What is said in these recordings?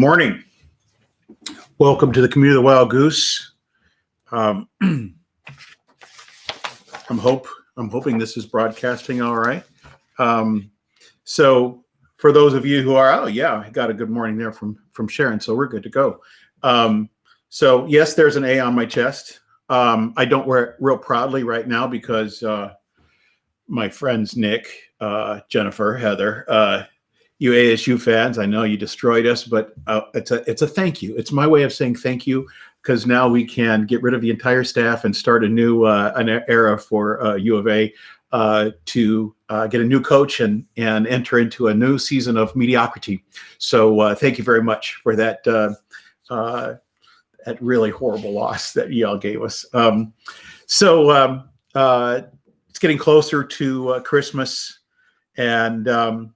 morning. Welcome to the Community of the Wild Goose. I'm hoping this is broadcasting all right. So for those of you who are, I got a good morning there from Sharon, so we're good to go. So yes, there's an A on my chest. I don't wear it real proudly right now because my friends Nick, Jennifer, Heather, you ASU fans, I know you destroyed us, but it's a thank you. It's my way of saying thank you, because now we can get rid of the entire staff and start a new an era for U of A to get a new coach and enter into a new season of mediocrity. So thank you very much for that that really horrible loss that y'all gave us. So it's getting closer to Christmas, and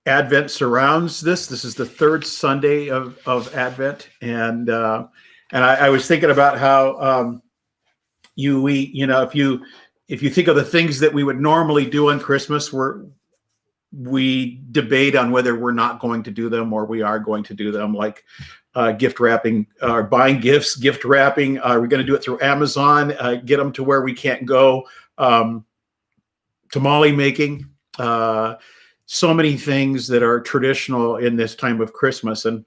Advent surrounds this. This is the third Sunday of Advent, and I was thinking about how if you think of the things that we would normally do on Christmas, we debate on whether we're not going to do them or we are going to do them, like gift wrapping or buying gifts, gift wrapping. Are we going to do it through Amazon? Get them to where we can't go. Tamale making. So many things that are traditional in this time of Christmas. And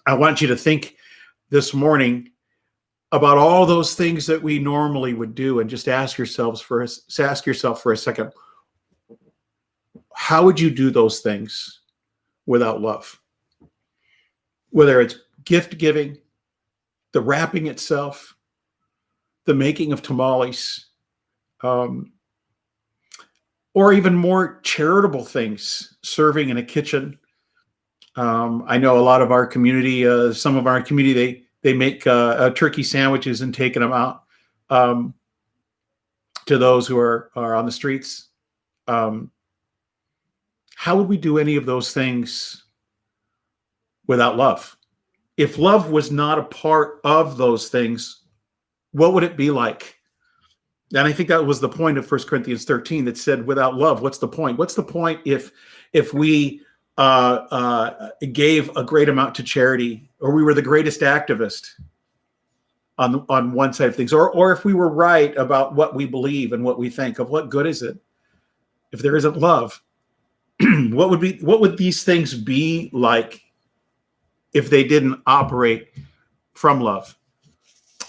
I want you to think this morning about all those things that we normally would do, and just ask yourself for a second, how would you do those things without love? Whether it's gift giving, the wrapping itself, the making of tamales, or even more charitable things, serving in a kitchen. I know a lot of our community, some of our community, they make turkey sandwiches and taking them out to those who are on the streets. How would we do any of those things without love? If love was not a part of those things, what would it be like? And I think that was the point of 1 Corinthians 13 that said, without love, what's the point? What's the point if we gave a great amount to charity, or we were the greatest activist on one side of things, or if we were right about what we believe and what we think? Of what good is it if there isn't love? What would these things be like if they didn't operate from love?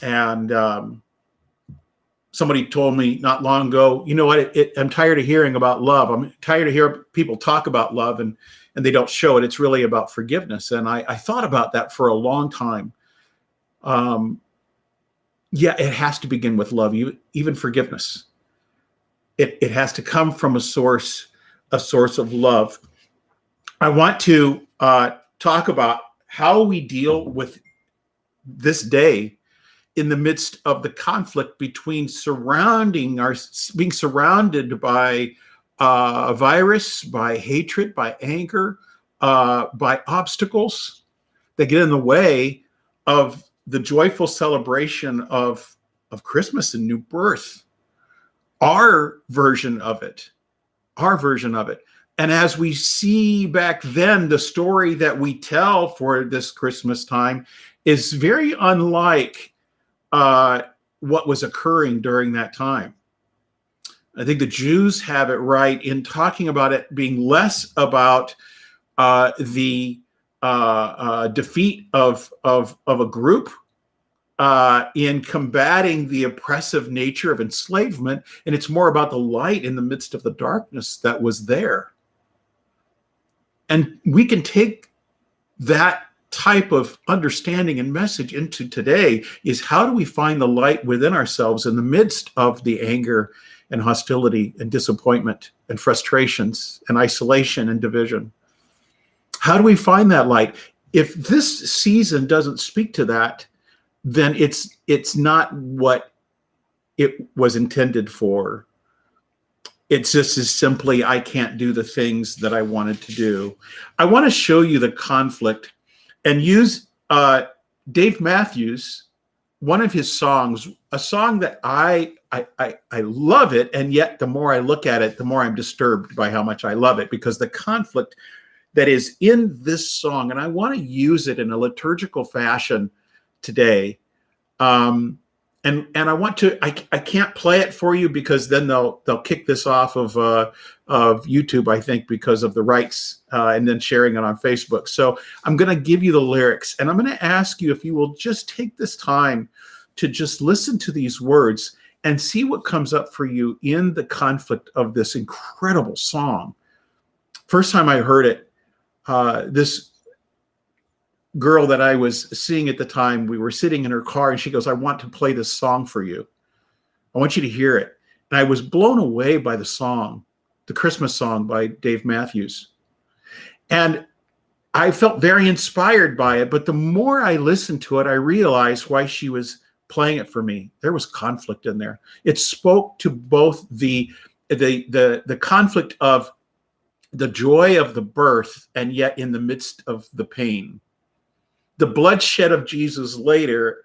And somebody told me not long ago, you know what, I'm tired of hearing about love. I'm tired of hearing people talk about love and they don't show it. It's really about forgiveness. And I thought about that for a long time. It has to begin with love, even forgiveness. It has to come from a source of love. I want to talk about how we deal with this day in the midst of the conflict between being surrounded by a virus, by hatred, by anger, by obstacles that get in the way of the joyful celebration of Christmas and new birth, our version of it. And as we see back then, the story that we tell for this Christmas time is very unlike what was occurring during that time. I think the Jews have it right in talking about it being less about the defeat of a group in combating the oppressive nature of enslavement, and it's more about the light in the midst of the darkness that was there. And we can take that type of understanding and message into today. Is how do we find the light within ourselves in the midst of the anger and hostility and disappointment and frustrations and isolation and division? How do we find that light? If this season doesn't speak to that, then it's not what it was intended for. It's just as simply, I can't do the things that I wanted to do. I want to show you the conflict and use Dave Mathews, one of his songs, a song that I love it, and yet the more I look at it, the more I'm disturbed by how much I love it, because the conflict that is in this song, and I want to use it in a liturgical fashion today. And I want to, I can't play it for you because then they'll kick this off of YouTube, I think, because of the rights, and then sharing it on Facebook. So I'm going to give you the lyrics, and I'm going to ask you if you will just take this time to just listen to these words and see what comes up for you in the conflict of this incredible song. First time I heard it, this girl that I was seeing at the time, we were sitting in her car, and she goes, "I want to play this song for you. I want you to hear it." And I was blown away by the song, the Christmas song by Dave Mathews. And I felt very inspired by it. But the more I listened to it, I realized why she was playing it for me. There was conflict in there. It spoke to both the conflict of the joy of the birth, and yet in the midst of the pain. The bloodshed of Jesus later,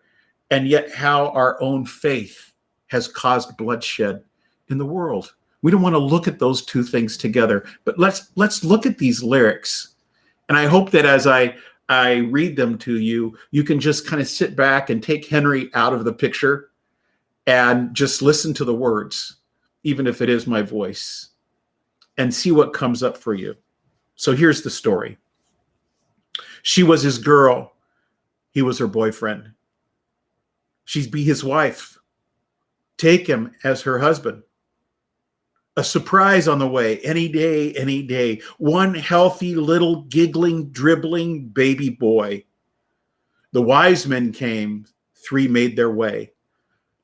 and yet how our own faith has caused bloodshed in the world. We don't want to look at those two things together, but let's look at these lyrics. And I hope that as I read them to you, you can just kind of sit back and take Henry out of the picture and just listen to the words, even if it is my voice, and see what comes up for you. So here's the story. She was his girl. He was her boyfriend. She'd be his wife. Take him as her husband. A surprise on the way, any day, any day. One healthy little giggling, dribbling baby boy. The wise men came, 3 made their way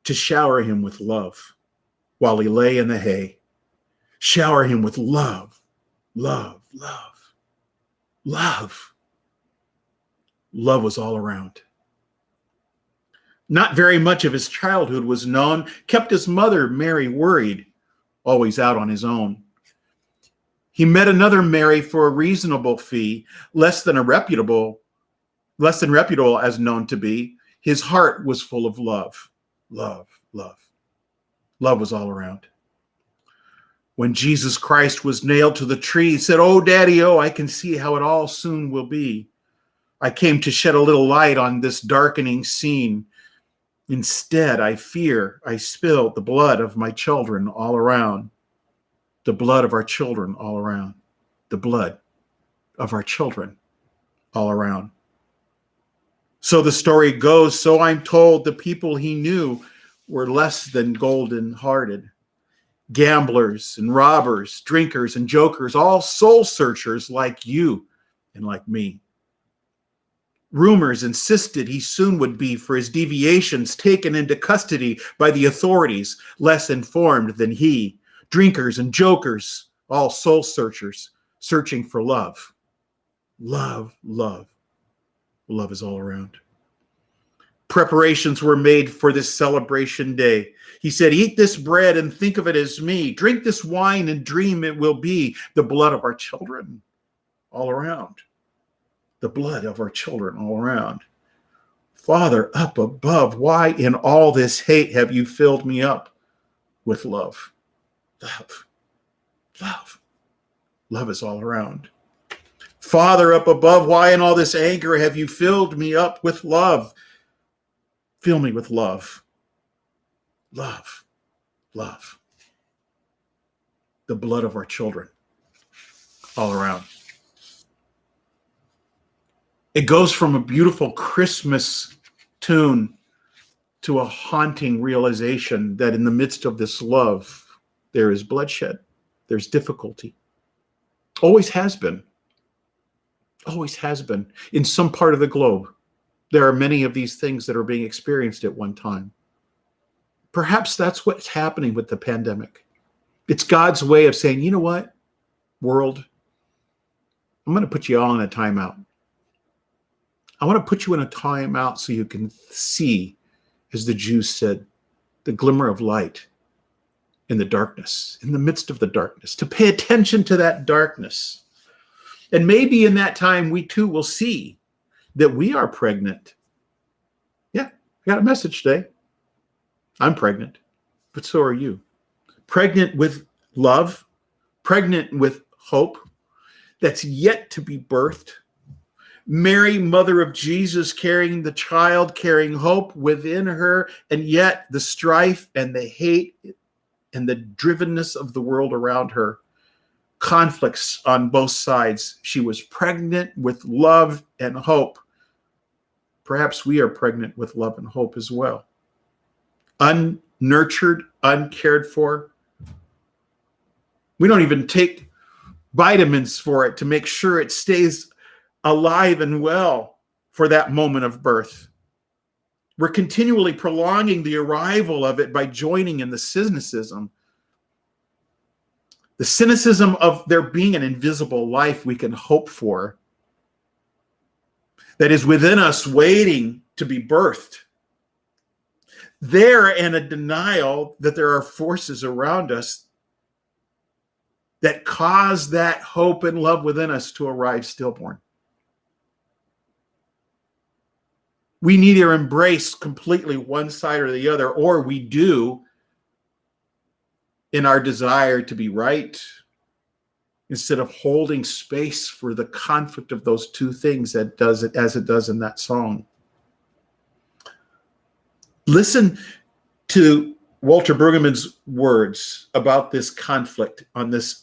to shower him with love while he lay in the hay. Shower him with love, love, love, love. Love was all around. Not very much of his childhood was known, kept his mother, Mary, worried, always out on his own. He met another Mary for a reasonable fee, less than reputable as known to be. His heart was full of love, love, love. Love was all around. When Jesus Christ was nailed to the tree, he said, "Oh, Daddy, oh, I can see how it all soon will be. I came to shed a little light on this darkening scene. Instead, I fear I spilled the blood of my children all around." The blood of our children all around. The blood of our children all around. So the story goes, so I'm told, the people he knew were less than golden-hearted. Gamblers and robbers, drinkers and jokers, all soul searchers like you and like me. Rumors insisted he soon would be, for his deviations, taken into custody by the authorities, less informed than he. Drinkers and jokers, all soul searchers, searching for love. Love, love. Love is all around. Preparations were made for this celebration day. He said, "Eat this bread and think of it as me. Drink this wine and dream it will be the blood of our children all around." The blood of our children all around. Father, up above, why in all this hate have you filled me up with love? Love, love, love is all around. Father, up above, why in all this anger have you filled me up with love? Fill me with love, love, love. The blood of our children all around. It goes from a beautiful Christmas tune to a haunting realization that in the midst of this love, there is bloodshed, there's difficulty. Always has been. Always has been. In some part of the globe, there are many of these things that are being experienced at one time. Perhaps that's what's happening with the pandemic. It's God's way of saying, you know what, world, I'm going to put you all in a timeout. I want to put you in a timeout so you can see, as the Jews said, the glimmer of light in the darkness, in the midst of the darkness, to pay attention to that darkness. And maybe in that time, we too will see that we are pregnant. Yeah, I got a message today. I'm pregnant, but so are you. Pregnant with love, pregnant with hope. that's yet to be birthed. Mary, mother of Jesus, carrying the child, carrying hope within her, and yet the strife and the hate and the drivenness of the world around her, conflicts on both sides. She was pregnant with love and hope. Perhaps we are pregnant with love and hope as well. Unnurtured, uncared for. We don't even take vitamins for it to make sure it stays alive and well for that moment of birth. We're continually prolonging the arrival of it by joining in the cynicism. The cynicism of there being an invisible life we can hope for that is within us waiting to be birthed. There, and a denial that there are forces around us that cause that hope and love within us to arrive stillborn. We neither embrace completely one side or the other, or we do in our desire to be right, instead of holding space for the conflict of those two things that does it as it does in that song. Listen to Walter Brueggemann's words about this conflict on this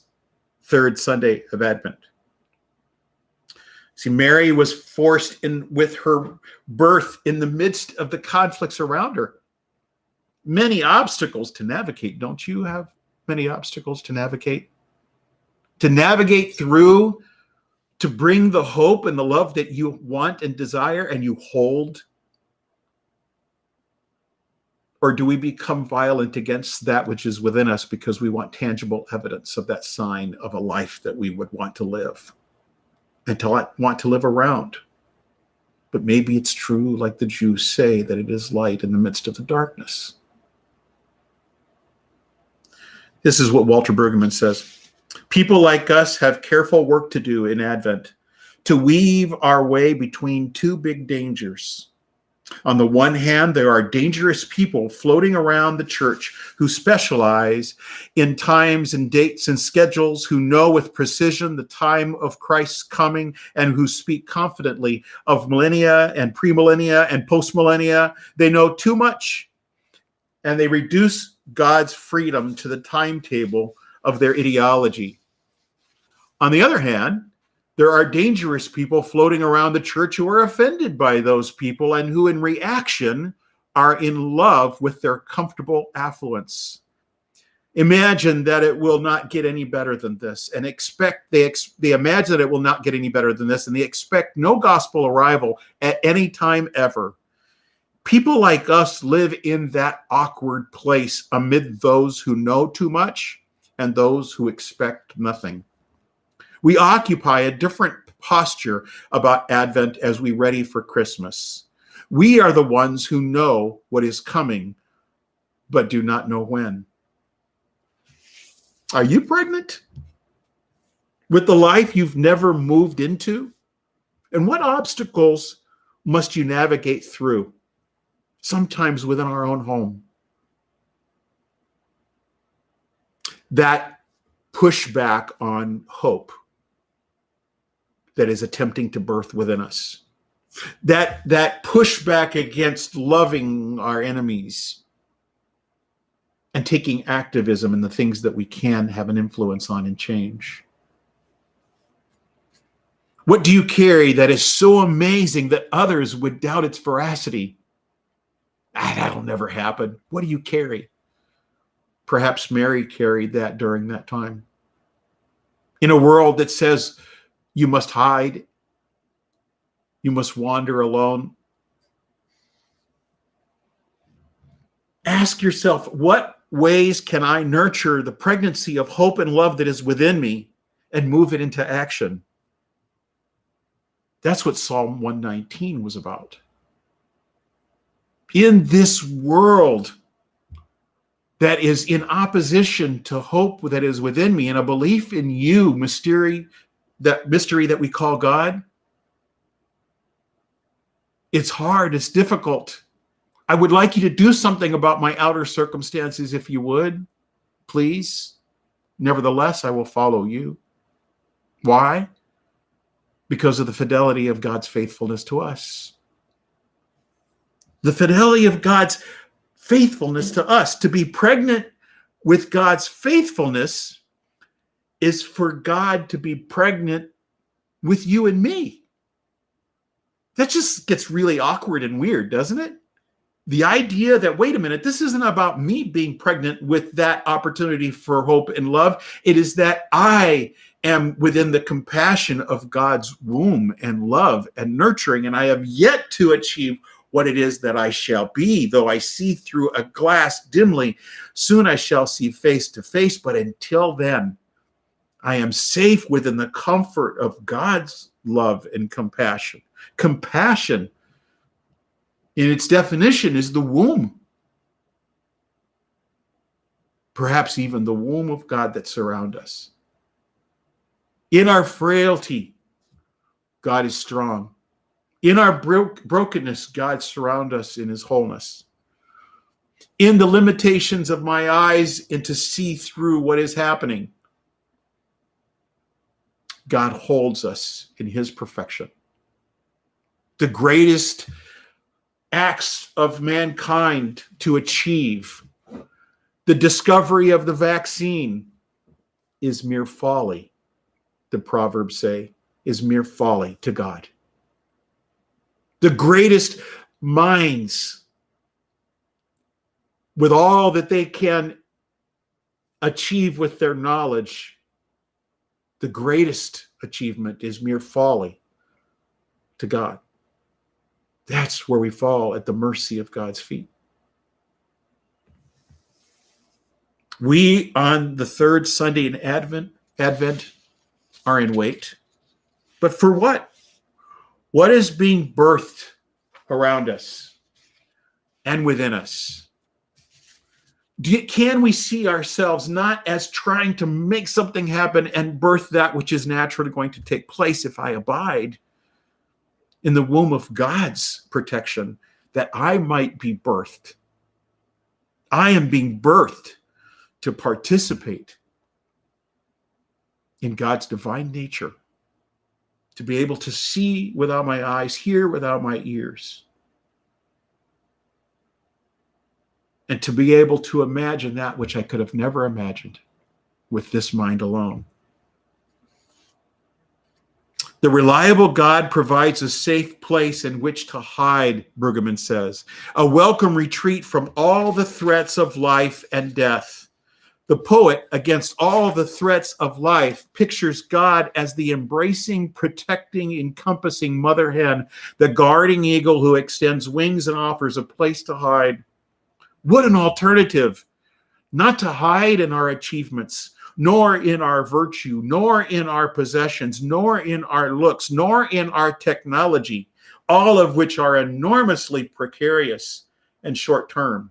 third Sunday of Advent. See, Mary was forced in with her birth in the midst of the conflicts around her. Many obstacles to navigate. Don't you have many obstacles to navigate? To navigate through, to bring the hope and the love that you want and desire and you hold? Or do we become violent against that which is within us because we want tangible evidence of that sign of a life that we would want to live and to want to live around? But maybe it's true, like the Jews say, that it is light in the midst of the darkness. This is what Walter Brueggemann says. People like us have careful work to do in Advent to weave our way between two big dangers. On the one hand, there are dangerous people floating around the church who specialize in times and dates and schedules, who know with precision the time of Christ's coming, and who speak confidently of millennia and premillennia and postmillennia. They know too much, and they reduce God's freedom to the timetable of their ideology. On the other hand, there are dangerous people floating around the church who are offended by those people and who in reaction are in love with their comfortable affluence. Imagine that it will not get any better than this, and they imagine that it will not get any better than this, and they expect no gospel arrival at any time ever. People like us live in that awkward place amid those who know too much and those who expect nothing. We occupy a different posture about Advent as we ready for Christmas. We are the ones who know what is coming, but do not know when. Are you pregnant with the life you've never moved into? And what obstacles must you navigate through, sometimes within our own home, that pushback on hope that is attempting to birth within us, that pushback against loving our enemies and taking activism in the things that we can have an influence on and change? What do you carry that is so amazing that others would doubt its veracity? That'll never happen. What do you carry? Perhaps Mary carried that during that time. In a world that says you must hide, you must wander alone. Ask yourself, what ways can I nurture the pregnancy of hope and love that is within me and move it into action? That's what Psalm 119 was about. In this world that is in opposition to hope that is within me and a belief in you, mystery that we call God, it's hard, it's difficult. I would like you to do something about my outer circumstances if you would, please. Nevertheless, I will follow you. Why? because of the fidelity of God's faithfulness to us. The fidelity of God's faithfulness to us. To be pregnant with God's faithfulness is for God to be pregnant with you and me. That just gets really awkward and weird, doesn't it? The idea that, wait a minute, this isn't about me being pregnant with that opportunity for hope and love. It is that I am within the compassion of God's womb and love and nurturing, and I have yet to achieve what it is that I shall be. Though I see through a glass dimly, soon I shall see face to face. But until then, I am safe within the comfort of God's love and compassion. Compassion, in its definition, is the womb. Perhaps even the womb of God that surrounds us. In our frailty, God is strong. In our brokenness, God surrounds us in his wholeness. In the limitations of my eyes and to see through what is happening, God holds us in his perfection. The greatest acts of mankind to achieve the discovery of the vaccine is mere folly. The Proverbs say is mere folly to God. The greatest minds, with all that they can achieve with their knowledge, the greatest achievement is mere folly to God. That's where we fall at the mercy of God's feet. We, on the third Sunday in Advent, are in wait. But for what? What is being birthed around us and within us? Can we see ourselves not as trying to make something happen and birth that which is naturally going to take place if I abide in the womb of God's protection, that I might be birthed? I am being birthed to participate in God's divine nature, to be able to see without my eyes, hear without my ears, and to be able to imagine that which I could have never imagined with this mind alone. The reliable God provides a safe place in which to hide, Brueggemann says, a welcome retreat from all the threats of life and death. The poet, against all the threats of life, pictures God as the embracing, protecting, encompassing mother hen, the guarding eagle who extends wings and offers a place to hide. What an alternative! Not to hide in our achievements, nor in our virtue, nor in our possessions, nor in our looks, nor in our technology, all of which are enormously precarious and short-term.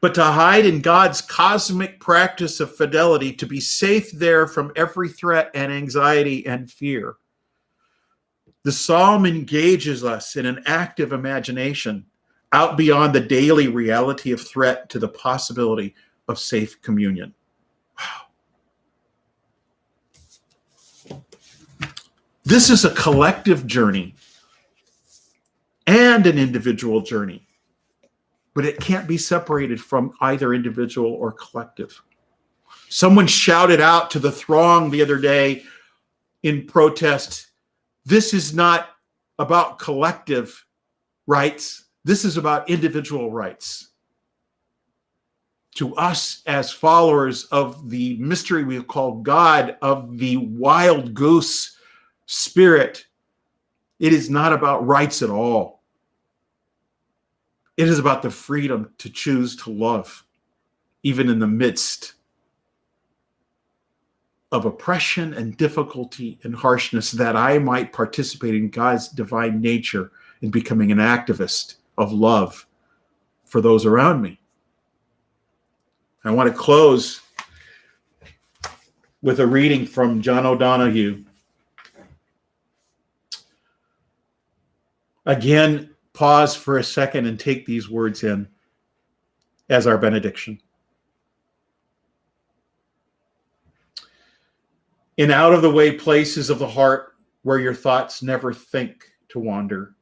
But to hide in God's cosmic practice of fidelity, to be safe there from every threat and anxiety and fear. The psalm engages us in an active imagination out beyond the daily reality of threat to the possibility of safe communion. Wow. This is a collective journey and an individual journey, but it can't be separated from either individual or collective. Someone shouted out to the throng the other day in protest, this is not about collective rights. This is about individual rights. To us as followers of the mystery we call God, of the wild goose spirit, it is not about rights at all. It is about the freedom to choose to love, even in the midst of oppression and difficulty and harshness, that I might participate in God's divine nature in becoming an activist of love for those around me. I want to close with a reading from John O'Donohue. Again, pause for a second and take these words in as our benediction. In out-of-the-way places of the heart, where your thoughts never think to wander.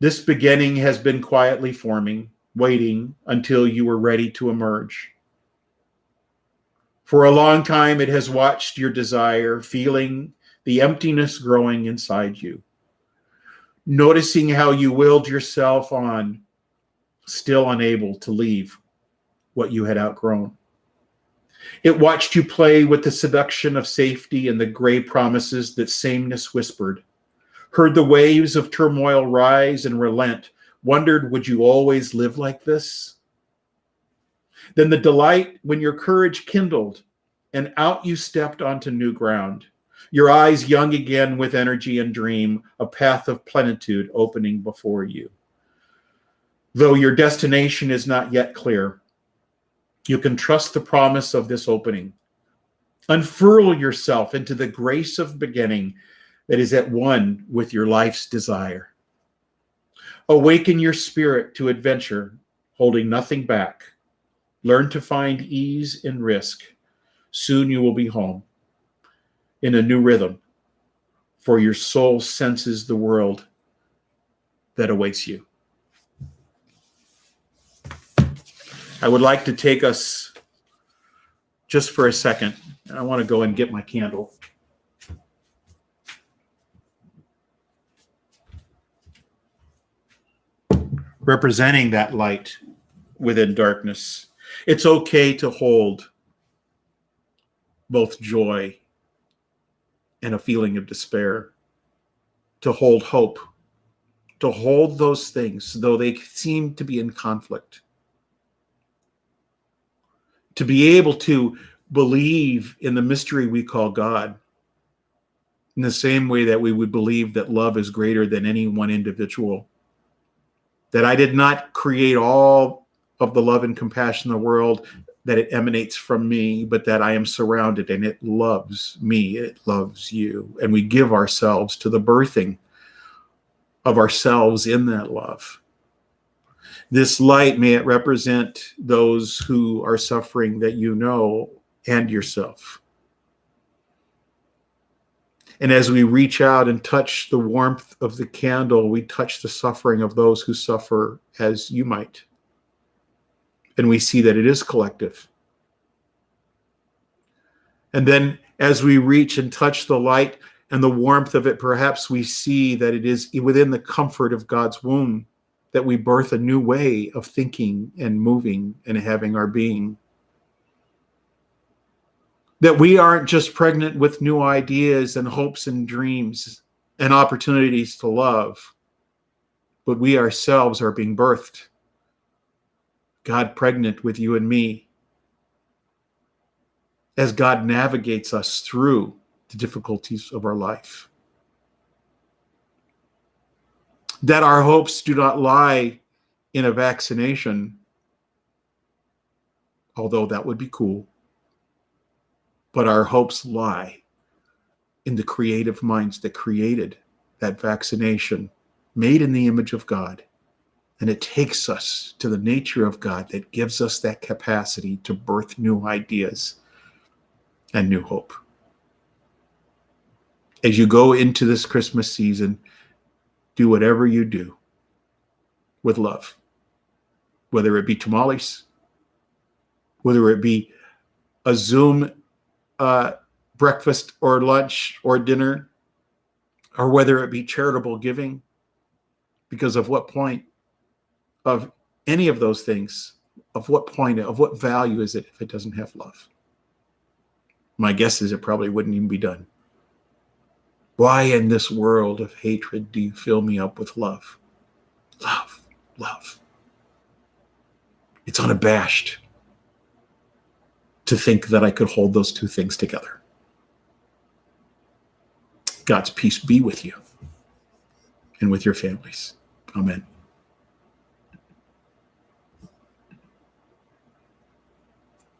This beginning has been quietly forming, waiting until you were ready to emerge. For a long time, it has watched your desire, feeling the emptiness growing inside you, noticing how you willed yourself on, still unable to leave what you had outgrown. It watched you play with the seduction of safety and the gray promises that sameness whispered, heard the waves of turmoil rise and relent, wondered, would you always live like this? Then the delight when your courage kindled and out you stepped onto new ground, your eyes young again with energy and dream, a path of plenitude opening before you. Though your destination is not yet clear, you can trust the promise of this opening. Unfurl yourself into the grace of beginning that is at one with your life's desire. Awaken your spirit to adventure, holding nothing back. Learn to find ease in risk. Soon you will be home in a new rhythm, for your soul senses the world that awaits you. I would like to take us just for a second. I want to go and get my candle. Representing that light within darkness. It's okay to hold both joy and a feeling of despair, to hold hope, to hold those things, though they seem to be in conflict. To be able to believe in the mystery we call God in the same way that we would believe that love is greater than any one individual. That I did not create all of the love and compassion in the world, that it emanates from me, but that I am surrounded and it loves me, it loves you. And we give ourselves to the birthing of ourselves in that love. This light, may it represent those who are suffering that you know and yourself. And as we reach out and touch the warmth of the candle, we touch the suffering of those who suffer as you might. And we see that it is collective. And then as we reach and touch the light and the warmth of it, perhaps we see that it is within the comfort of God's womb that we birth a new way of thinking and moving and having our being. That we aren't just pregnant with new ideas and hopes and dreams and opportunities to love, but we ourselves are being birthed. God pregnant with you and me, as God navigates us through the difficulties of our life. That our hopes do not lie in a vaccination, although that would be cool, but our hopes lie in the creative minds that created that vaccination, made in the image of God. And it takes us to the nature of God that gives us that capacity to birth new ideas and new hope. As you go into this Christmas season, do whatever you do with love, whether it be tamales, whether it be a Zoom breakfast or lunch or dinner, or whether it be charitable giving, because of what point of any of those things, of what value is it if it doesn't have love? My guess is it probably wouldn't even be done. Why in this world of hatred do you fill me up with love? Love, love. It's unabashed to think that I could hold those two things together. God's peace be with you and with your families. Amen.